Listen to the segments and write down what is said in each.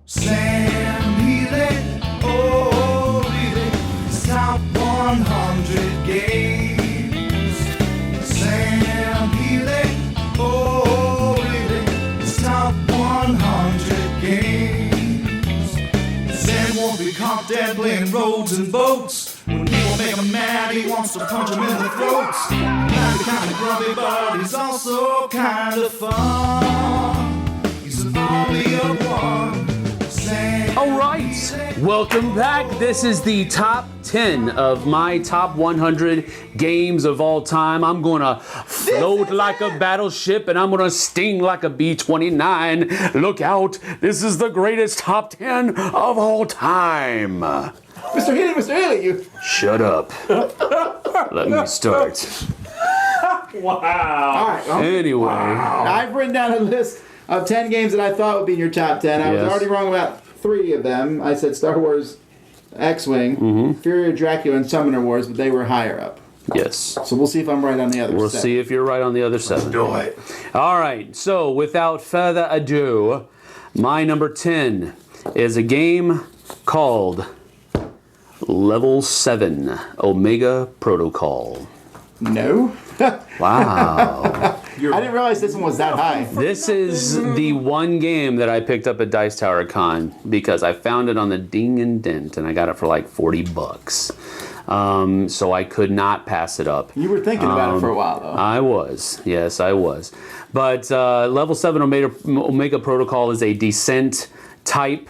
Sam Healey, oh, really, it's top 100 games. Sam Healey, oh, really, it's top 100 games. Sam won't be caught dead playing roads and boats. When people make him mad, he wants to punch him in the throats. Not the kind of grumpy, but he's also kind of fun. He's an army of one. All right, welcome back. This is the top 10 of my top 100 games of all time. I'm gonna float like a battleship and I'm gonna sting like a B-29. Look out, this is the greatest top 10 of all time. Mr. Healey, you... Shut up. Let me start. Wow. All right. Well, Anyway. wow. I've written down a list of 10 games that I thought would be in your top 10. I was already wrong about 3 of them. I said Star Wars X-Wing, Fury of Dracula, and Summoner Wars, but they were higher up. Yes. So we'll see if I'm right on the other We'll 7. see if you're right on the other 7. Do it. All right, so without further ado, my number 10 is a game called Level 7 Omega Protocol. No? Wow. I didn't realize this one was that high. This is the one game that I picked up at Dice Tower Con because I found it on the Ding and Dent and I got it for like $40. So I could not pass it up. You were thinking about it for a while, though. I was. Yes, I was. But Level 7 Omega Protocol is a Descent type,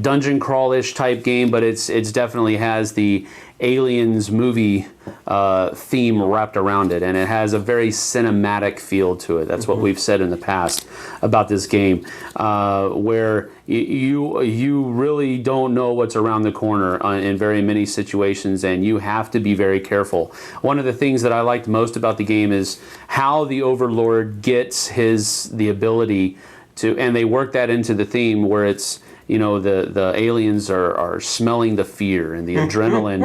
dungeon crawl-ish type game, but it's definitely has the Aliens movie theme wrapped around it, and it has a very cinematic feel to it. That's what we've said in the past about this game, where you really don't know what's around the corner in very many situations, and you have to be very careful. One of the things that I liked most about the game is how the Overlord gets the ability to, and they work that into the theme where it's, you know, the aliens are smelling the fear and the adrenaline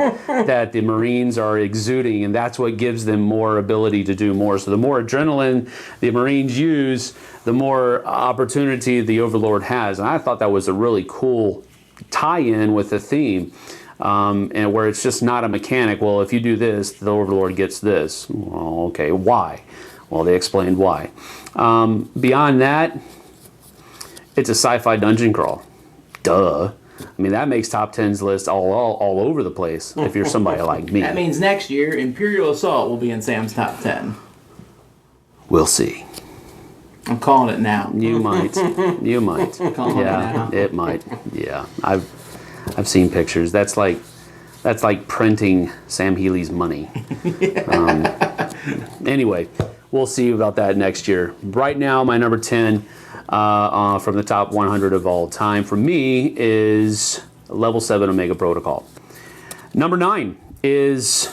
that the Marines are exuding, and that's what gives them more ability to do more. So the more adrenaline the Marines use, the more opportunity the Overlord has. And I thought that was a really cool tie-in with the theme, and where it's just not a mechanic. Well, if you do this, the Overlord gets this. Well, okay, why? Well, they explained why. Beyond that, it's a sci-fi dungeon crawl. Duh. I mean, that makes top 10s list all over the place if you're somebody like me. That means next year, Imperial Assault will be in Sam's top 10. We'll see. I'm calling it now. You might. You might. Calling it now. It might. Yeah. I've seen pictures. That's like printing Sam Healey's money. Anyway, we'll see about that next year. Right now, my number 10 from the top 100 of all time for me is Level 7 Omega Protocol. Number 9 is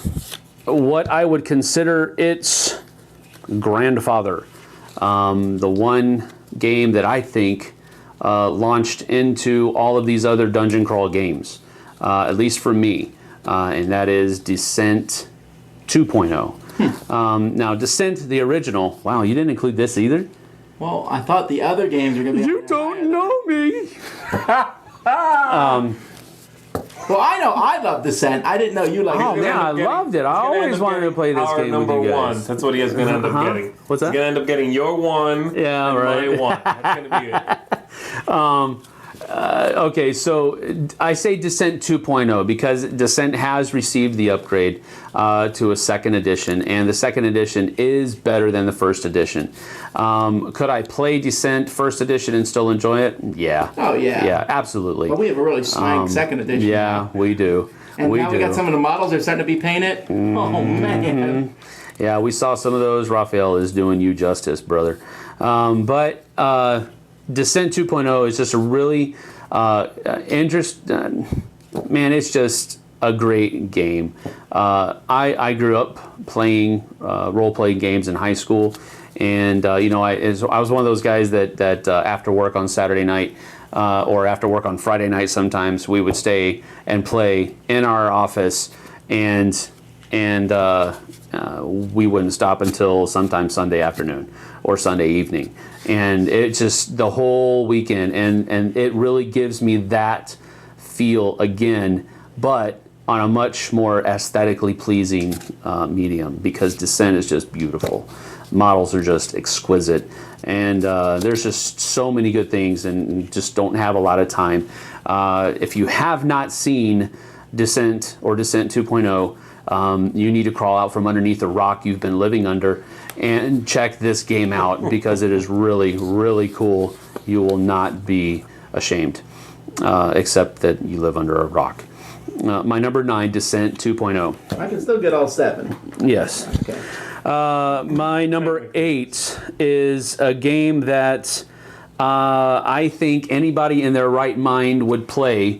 what I would consider its grandfather. The one game that I think launched into all of these other dungeon crawl games, at least for me, and that is Descent 2.0. Now, Descent, the original, wow, you didn't include this either? Well, I thought the other games were going to be... You don't know me! Well, I know I love Descent. I didn't know you liked it. Oh, man, I loved it. I always wanted to play this game with you guys. One. That's what he is going to end up getting. What's that? He's going to end up getting your one Yeah, and right. my one. That's going to be it. Okay, so I say Descent 2.0 because Descent has received the upgrade to a second edition, and the second edition is better than the first edition. Could I play Descent first edition and still enjoy it? Yeah. Oh, yeah. Yeah, absolutely. But we have a really swank second edition. Yeah, we do. And now we got some of the models that are starting to be painted. Oh, man. Yeah, we saw some of those. Raphael is doing you justice, brother. But Descent 2.0 is just a really man, it's just a great game. I grew up playing role-playing games in high school, and you know, I was one of those guys that after work on Saturday night or after work on Friday night sometimes we would stay and play in our office, and and we wouldn't stop until sometime Sunday afternoon or Sunday evening. And it's just the whole weekend, and it really gives me that feel again, but on a much more aesthetically pleasing medium, because Descent is just beautiful. Models are just exquisite, and there's just so many good things, and just don't have a lot of time. If you have not seen Descent or Descent 2.0, you need to crawl out from underneath the rock you've been living under and check this game out, because it is really, really cool. You will not be ashamed, except that you live under a rock. My number 9, Descent 2.0. I can still get all 7. Yes. Okay. My number 8 is a game that I think anybody in their right mind would play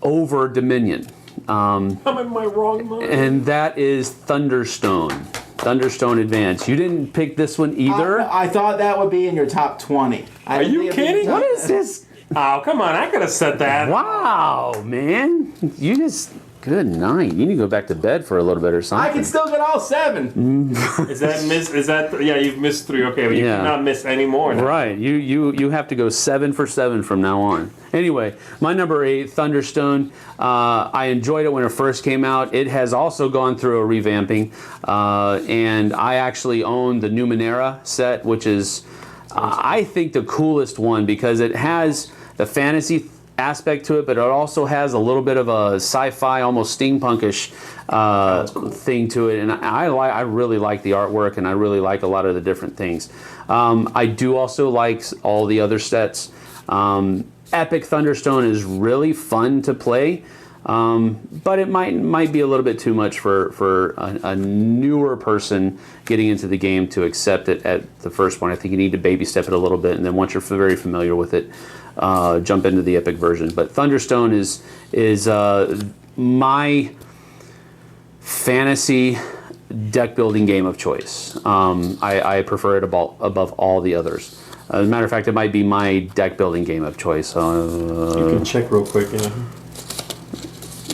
over Dominion. I'm in my wrong mind. And that is Thunderstone. Thunderstone Advance. You didn't pick this one either? I thought that would be in your top 20. Are you kidding? What is this? Oh, come on. I could have said that. Wow, man. You just... Good night. You need to go back to bed for a little bit or something. I can still get all 7. Is that yeah, you've missed 3. Okay, but you cannot miss any more now. Right. You have to go 7 for 7 from now on. Anyway, my number 8, Thunderstone. I enjoyed it when it first came out. It has also gone through a revamping. And I actually own the Numenera set, which is, I think, the coolest one, because it has the fantasy aspect to it, but it also has a little bit of a sci-fi, almost steampunkish thing to it, and I really like the artwork, and I really like a lot of the different things. I do also like all the other sets. Epic Thunderstone is really fun to play, but it might be a little bit too much for a newer person getting into the game to accept it at the first point. I think you need to baby step it a little bit, and then once you're very familiar with it, jump into the Epic version. But Thunderstone is my fantasy deck building game of choice. I prefer it above all the others. As a matter of fact, it might be my deck building game of choice. You can check real quick.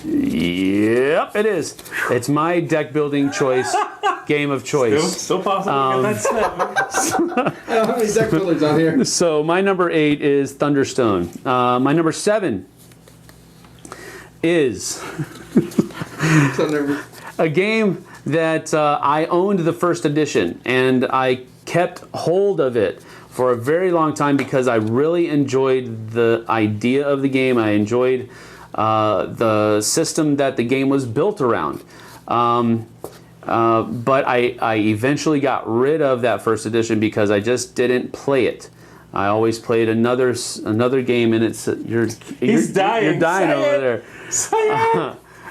Yep, it is. It's my deck building choice game of choice. Still possible to get that snap. How many deck builders on here? So my number 8 is Thunderstone. My number 7 is a game that I owned the first edition, and I kept hold of it for a very long time because I really enjoyed the idea of the game. I enjoyed the system that the game was built around. But I eventually got rid of that first edition because I just didn't play it. I always played another game, and it's you're dying over there.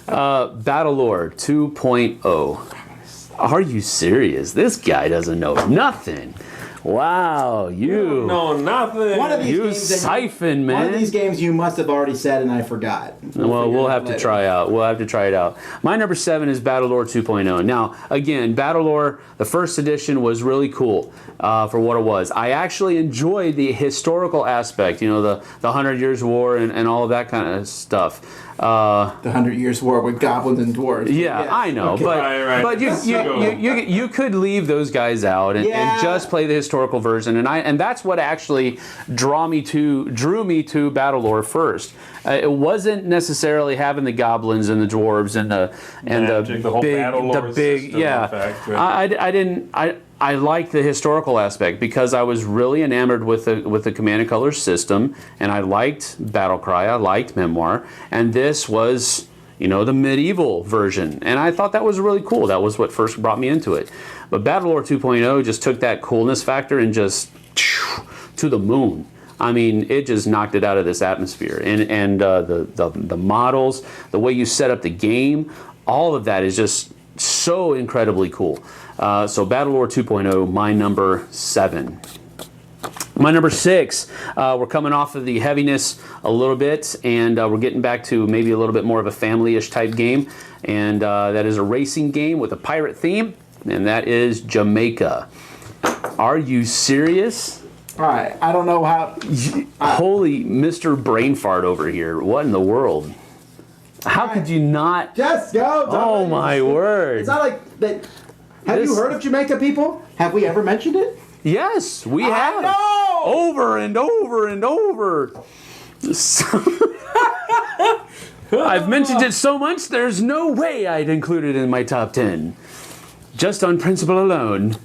Battlelore 2.0. Are you serious? This guy doesn't know nothing. Wow, you know nothing. One of these you games siphon, man. One of these games you must have already said and I forgot. We'll have to try out. We'll have to try it out. My number 7 is Battlelore 2.0. Now, again, Battlelore, the first edition was really cool for what it was. I actually enjoyed the historical aspect, the 100 Years' War and all of that kind of stuff. The 100 Years' War with goblins and dwarves. Yeah, yes. I know, Okay. but but you could leave those guys out and just play the historical version, and that's what actually drew me to Battlelore first. It wasn't necessarily having the goblins and the dwarves and the whole big Battlelore system, in fact, right? I liked the historical aspect because I was really enamored with the Command and Colors system, and I liked Battlecry, I liked Memoir, and this was, the medieval version, and I thought that was really cool. That was what first brought me into it. But Battlelore 2.0 just took that coolness factor and just to the moon. I mean, it just knocked it out of this atmosphere, and the models, the way you set up the game, all of that is just so incredibly cool. So Battlelore 2.0, my number 7. My number 6, we're coming off of the heaviness a little bit, and we're getting back to maybe a little bit more of a family-ish type game, and that is a racing game with a pirate theme, and that is Jamaica. Are you serious? All right, I don't know how... Holy Mr. Brain Fart over here. What in the world? How could you not? Just go. Oh my word! It's not like that. Have you heard of Jamaica, people? Have we ever mentioned it? Yes, we have. know! Over and over and over. I've mentioned it so much, there's no way I'd include it in my top 10. Just on principle alone.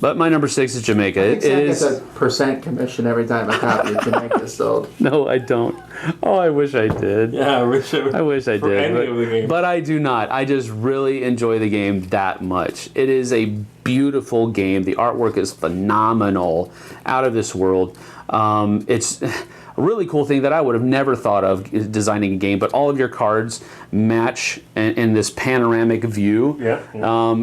But my number 6 is Jamaica. I think Sam gets a percent commission every time a copy of Jamaica is sold. No, I don't. Oh, I wish I did. Yeah, I wish I did. Any of the games. But I do not. I just really enjoy the game that much. It is a beautiful game. The artwork is phenomenal, out of this world. It's a really cool thing that I would have never thought of designing a game, but all of your cards match in this panoramic view. Yeah.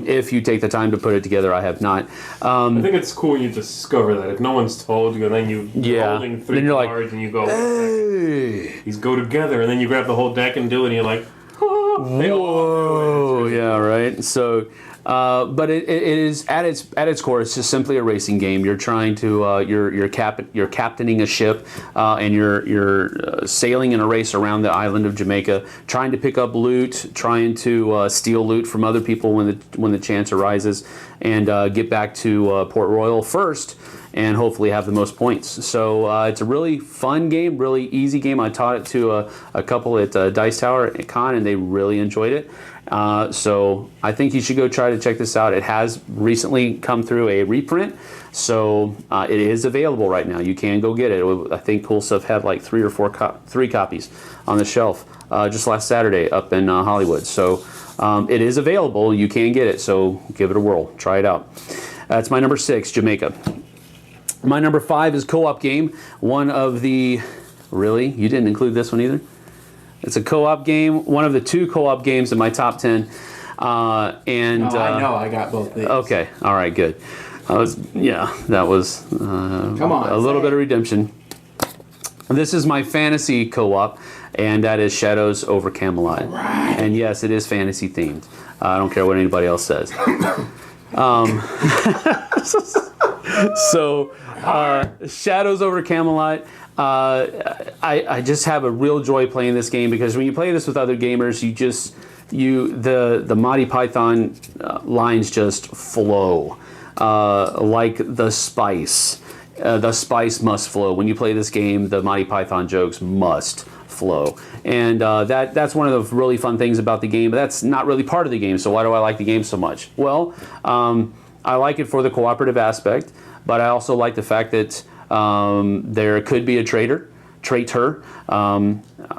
If you take the time to put it together, I have not. I think it's cool when you discover that. If no one's told you, and then you're holding 3 cards and you go, hey. These go together, and then you grab the whole deck and do it, and you're like, oh, they all do it. Yeah, right. So, but it is at its core. It's just simply a racing game. You're trying to you're captaining a ship, and you're sailing in a race around the island of Jamaica, trying to pick up loot, trying to steal loot from other people when the chance arises, and get back to Port Royal first, and hopefully have the most points. So it's a really fun game, really easy game. I taught it to a couple at Dice Tower at Con, and they really enjoyed it. So I think you should go try to check this out. It has recently come through a reprint, so it is available right now. You can go get it. I think Cool Stuff had like 3 or 4 3 copies on the shelf just last Saturday up in Hollywood. So it is available. You can get it. So give it a whirl. Try it out. That's my number 6, Jamaica. My number 5 is Co-op Game. One of the... Really? You didn't include this one either? It's a co-op game. One of the 2 co-op games in my top 10. I know. I got both these. Okay. All right. Good. That was Come on, a little bit of redemption. This is my fantasy co-op, and that is Shadows over Camelot. Right. And yes, it is fantasy themed. I don't care what anybody else says. So, Shadows over Camelot. I just have a real joy playing this game, because when you play this with other gamers, the Monty Python lines just flow like the spice. The spice must flow. When you play this game, the Monty Python jokes must flow. And that's one of the really fun things about the game, but that's not really part of the game. So why do I like the game so much? Well, I like it for the cooperative aspect, but I also like the fact that there could be a traitor.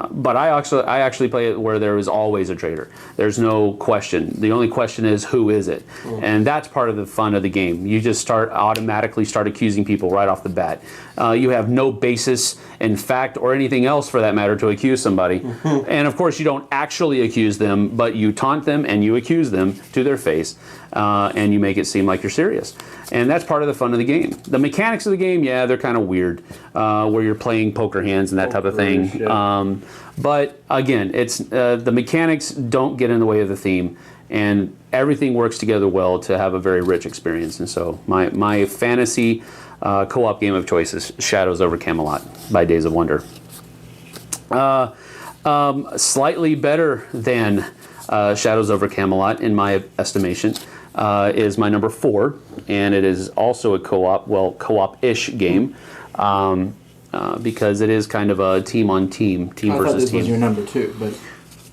But I actually play it where there is always a traitor. There's no question. The only question is, who is it? And that's part of the fun of the game. You just automatically start accusing people right off the bat. You have no basis in fact or anything else for that matter to accuse somebody. And of course you don't actually accuse them, but you taunt them and you accuse them to their face, and you make it seem like you're serious. And that's part of the fun of the game. The mechanics of the game, yeah, they're kind of weird, where you're playing poker hands and that type of thing. Yeah. But again, it's the mechanics don't get in the way of the theme, and everything works together well to have a very rich experience. And so my fantasy co-op game of choice is Shadows over Camelot by Days of Wonder. Slightly better than Shadows over Camelot, in my estimation, is my number 4, and it is also a co-op-ish game, because it is kind of a team versus team. I thought this was your number 2, but...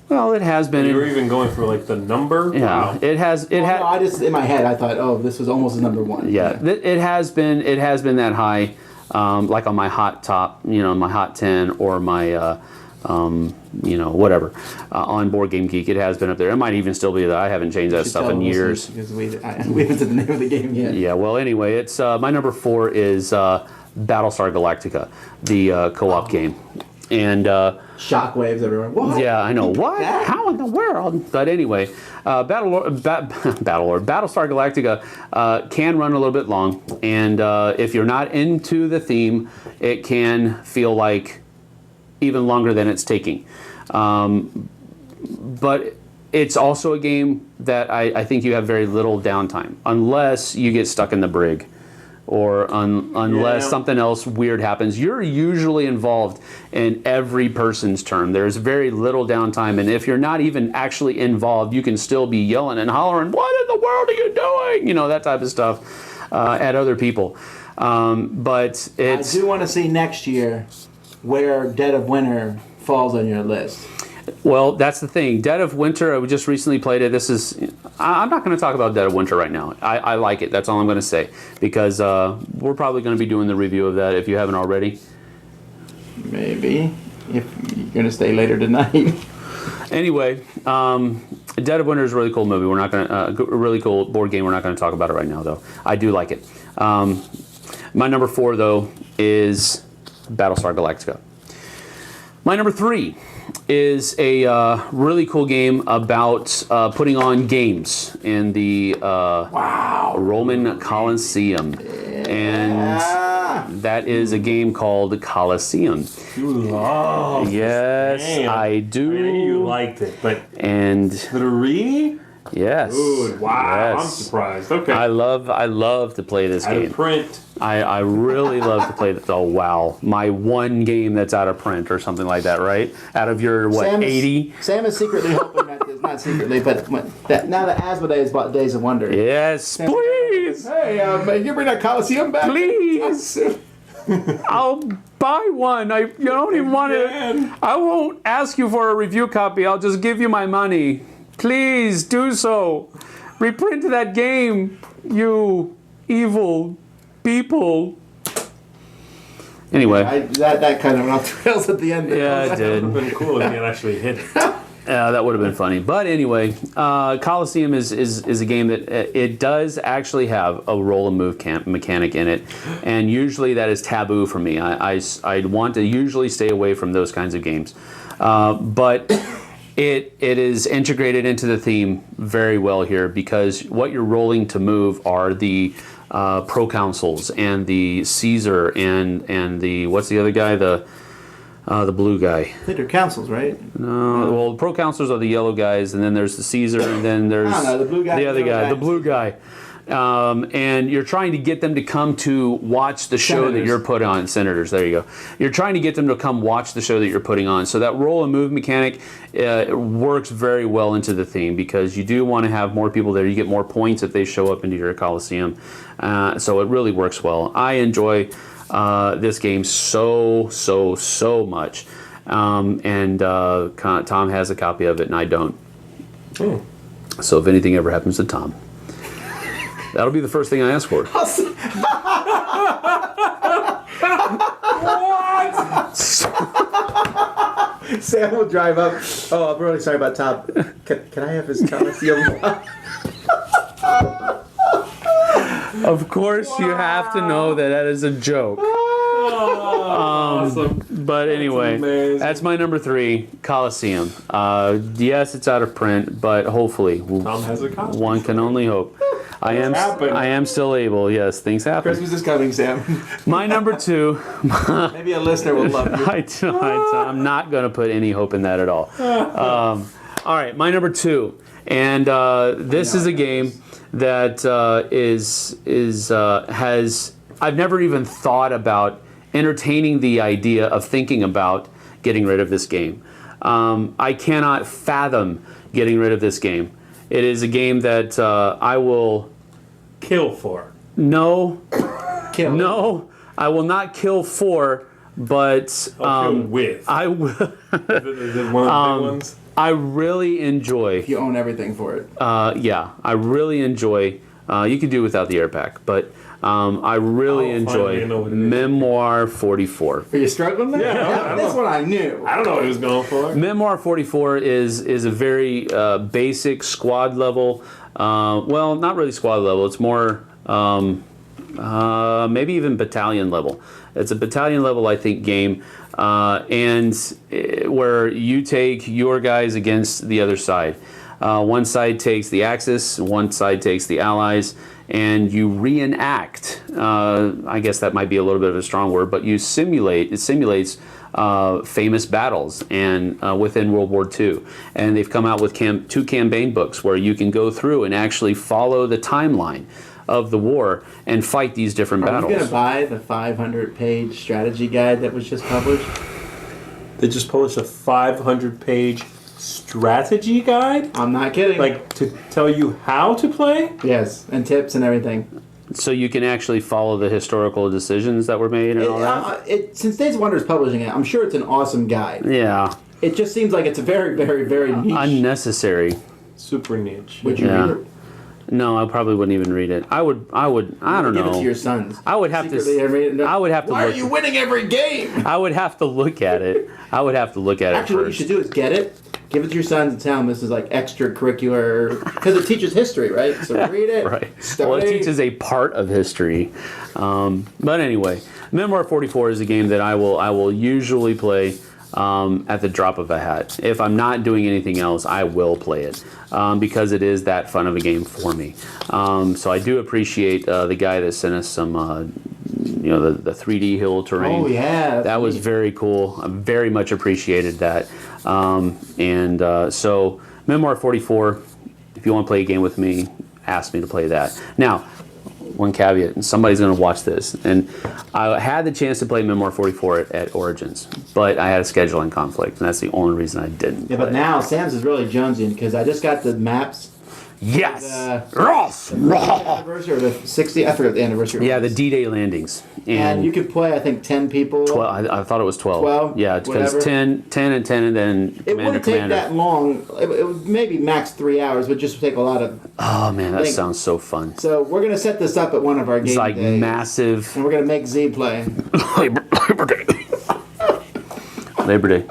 Well, it has been. You were even going for like the number? Yeah, Wow. it has. No, I just, in my head, I thought, oh, this was almost a number 1. Yeah, it has been. It has been that high, like on my hot top, my hot 10, or my, whatever, on Board Game Geek. It has been up there. It might even still be there. I haven't changed that stuff in years. Because we haven't said the name of the game yet. Yeah. Well, anyway, it's my number 4 is Battlestar Galactica, the co-op game, and. Shockwaves everywhere. What? Yeah, I know. What? How in the world? But anyway, Battlestar Galactica can run a little bit long, and if you're not into the theme, it can feel like even longer than it's taking. But it's also a game that I think you have very little downtime, unless you get stuck in the brig. or unless something else weird happens. You're usually involved in every person's turn. There's very little downtime, and if you're not even actually involved, you can still be yelling and hollering, "What in the world are you doing?" You know, that type of stuff at other people. But it's... I do want to see next year where Dead of Winter falls on your list. Well, that's the thing. Dead of Winter, I just recently played it. I'm not going to talk about Dead of Winter right now. I like it. That's all I'm going to say. Because we're probably going to be doing the review of that if you haven't already. Maybe. If you're going to stay later tonight. Anyway, Dead of Winter is a really cool movie. We're not going to... a really cool board game. We're not going to talk about it right now, though. I do like it. My number 4, though, is Battlestar Galactica. My number 3 is a really cool game about putting on games in the Roman Colosseum. And that is a game called Colosseum. You love Yes, this game. I do. I knew you liked it, but... And... 3? Yes. Dude, wow, Yes. I'm surprised. Okay. I love to play this Out game. of print. I really love to play this. Oh, wow. My one game that's out of print or something like that, right? Out of your, what, 80? Sam is secretly hoping that there's not secretly, but now that Asmodeus bought Days of Wonder. Yes, please. Hey, you bring that Coliseum back? Please. I'll buy one. You don't even want to. I won't ask you for a review copy. I'll just give you my money. Please do so. Reprint that game, you evil people. Anyway. That kind of went off the rails at the end. Yeah, it did. It would have been cool if you had actually hit it. That would have been funny. But anyway, Colosseum is a game that it does actually have a roll and move mechanic in it. And usually that is taboo for me. I want to usually stay away from those kinds of games. But it is integrated into the theme very well here, because what you're rolling to move are the proconsuls and the Caesar and the, what's the other guy? The blue guy. I think they're councils, right? No, well, the proconsuls are the yellow guys, and then there's the Caesar, and then there's the blue guy, the other guy, the blue guy. And you're trying to get them to come to watch the show Senators. that you're put on. Senators, there you go. You're trying to get them to come watch the show that you're putting on. So that roll and move mechanic works very well into the theme, because you do want to have more people there. You get more points if they show up into your Coliseum. So it really works well. I enjoy this game so much. And Tom has a copy of it, and I don't. So if anything ever happens to Tom, that'll be the first thing I ask for. What? Sam will drive up. Oh, I'm really sorry about Tom. Can I have his Coliseum? Of course, you have to know that is a joke. Awesome. But anyway, that's my number 3, Colosseum. Yes, it's out of print, but hopefully, Tom has a copy. one can only hope. I am still able. Yes, things happen. Christmas is coming, Sam. My number 2. Maybe a listener will love you. I'm not going to put any hope in that at all. All right, my number 2, and this is a game that has I've never even thought about entertaining the idea of thinking about getting rid of this game. I cannot fathom getting rid of this game. It is a game that I will Kill for. no, Kill. no, I will not kill for, but Kill with. I will. Is it one of the big ones? I really enjoy. If you own everything for it. Yeah, I really enjoy. You could do without the air pack, but I really enjoy finally, I know what it is. Memoir 44. Are you struggling there? Yeah, That's what I knew. I don't know what he was going for. Memoir 44 is a very basic squad level. Well, not really squad level. It's more maybe even battalion level. It's a battalion level, I think, game, and where you take your guys against the other side. One side takes the Axis, one side takes the Allies, and you reenact. I guess that might be a little bit of a strong word, but you simulate. It simulates famous battles and within World War II. And they've come out with 2 campaign books where you can go through and actually follow the timeline of the war and fight these different Are battles. you going to buy the 500-page strategy guide that was just published? They just published a 500-page strategy guide? I'm not kidding. Like, to tell you how to play? Yes, and tips and everything. So you can actually follow the historical decisions that were made and all that? Since Days of Wonder is publishing it, I'm sure it's an awesome guide. Yeah. It just seems like it's a very, very, very niche. Unnecessary. Super niche. Would you read it? No, I probably wouldn't even read it. I don't know. Give it to your sons. I would have Secretly, to. read it. I would have to. Why look, are you winning every game? I would have to look at it. Actually, what you first. should do is get it, give it to your sons, and tell them this is like extracurricular because it teaches history, right? So read it. Right. Study. Well, it teaches a part of history. But anyway, Memoir 44 is a game that I will usually play at the drop of a hat. If I'm not doing anything else, I will play it because it is that fun of a game for me. So I do appreciate the guy that sent us some, the 3D hill terrain. Oh yeah, that was very cool. I very much appreciated that. So Memoir 44, if you want to play a game with me, ask me to play that. Now, one caveat, and somebody's going to watch this, and I had the chance to play Memoir 44 at Origins, but I had a scheduling conflict, and that's the only reason I didn't. Yeah, but now Sam's is really jonesing because I just got the maps. Yes! The anniversary or the 60th, I forgot the anniversary. Yeah, the D-Day landings. And you could play, I think, 10 people. 12, I thought it was 12. 12? Yeah, because 10 and 10, and then it wouldn't take Commander. that long. It would maybe max 3 hours, but just take a lot of... Oh, man, that sounds so fun. So we're going to set this up at one of our game It's like days, massive... and we're going to make Z play. Labor Day. Labor Day.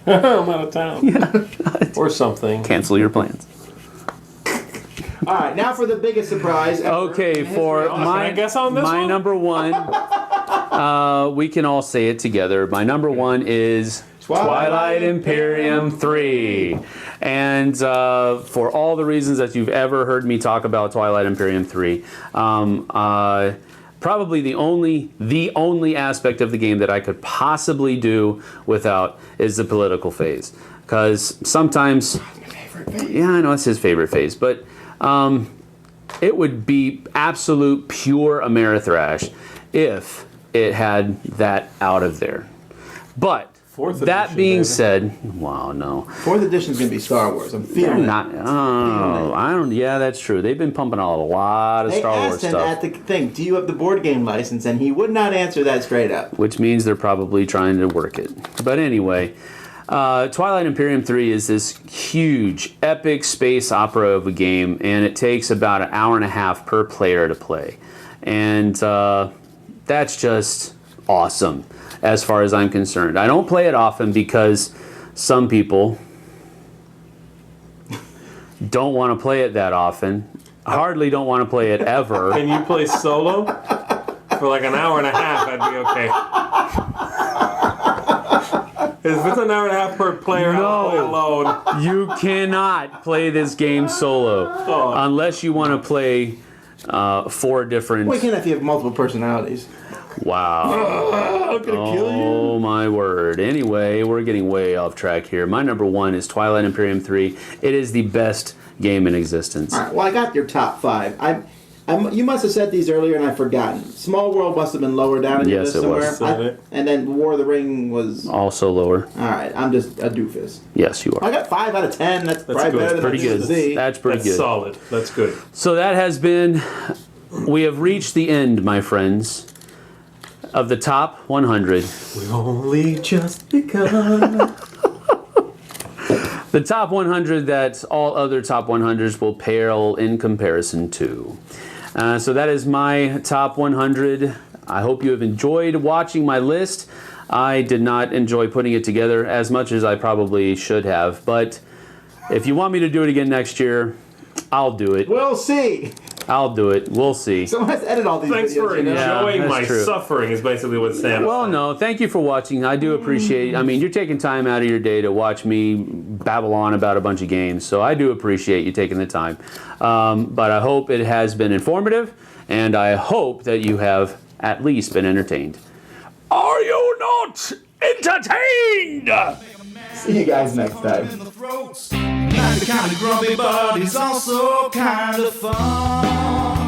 I'm out of town. Or something. Cancel your plans. All right, now for the biggest surprise ever. Okay, for Can I guess on this my one? number one, we can all say it together. My number one is Twilight Imperium 3. And for all the reasons that you've ever heard me talk about Twilight Imperium 3, probably the only aspect of the game that I could possibly do without is the political phase. Because sometimes... My favorite phase. Yeah, I know it's his favorite phase, but it would be absolute pure Amerithrash if it had that out of there. But Fourth that edition, being baby. said, wow, no, 4th edition's going to be Star Wars. I'm feeling not. Oh, I don't. Yeah, that's true. They've been pumping out a lot of They Star Wars asked him stuff, at the thing, do you have the board game license? And he would not answer that straight up. which means they're probably trying to work it. But anyway. Twilight Imperium 3 is this huge, epic space opera of a game, and it takes about an hour and a half per player to play. And that's just awesome, as far as I'm concerned. I don't play it often because some people don't want to play it that often. Hardly don't want to play it ever. Can you play solo? For like an hour and a half, I'd be okay. If it's an hour and a half per player, I'll play alone. You cannot play this game solo unless you want to play 4 different... Well, you can if you have multiple personalities. Wow. I'm going to kill you. Oh my word. Anyway, we're getting way off track here. My number one is Twilight Imperium 3. It is the best game in existence. All right, well, I got your top 5. You must have said these earlier and I've forgotten. Small World must have been lower down in your Yes, list it was. somewhere. And then War of the Ring was... Also lower. All right, I'm just a doofus. Yes, you I are. got 5 out of 10. That's probably good. better than Pretty good. Z. That's pretty That's good. solid. That's good. So that has been... We have reached the end, my friends, of the top 100. We've only just begun. The top 100 that all other top 100s will pale in comparison to. So that is my top 100. I hope you have enjoyed watching my list. I did not enjoy putting it together as much as I probably should have, but if you want me to do it again next year, I'll do it. We'll see. I'll do it. We'll see. Someone has to edit all these Thanks videos. for you know? enjoying that's my true. suffering is basically what Sam Well, said. no, thank you for watching. I do appreciate. I mean, you're taking time out of your day to watch me babble on about a bunch of games, so I do appreciate you taking the time. But I hope it has been informative, and I hope that you have at least been entertained. Are you not entertained? See you guys next time. in the throats. Not the kind of grumpy, but he's also kind of fun.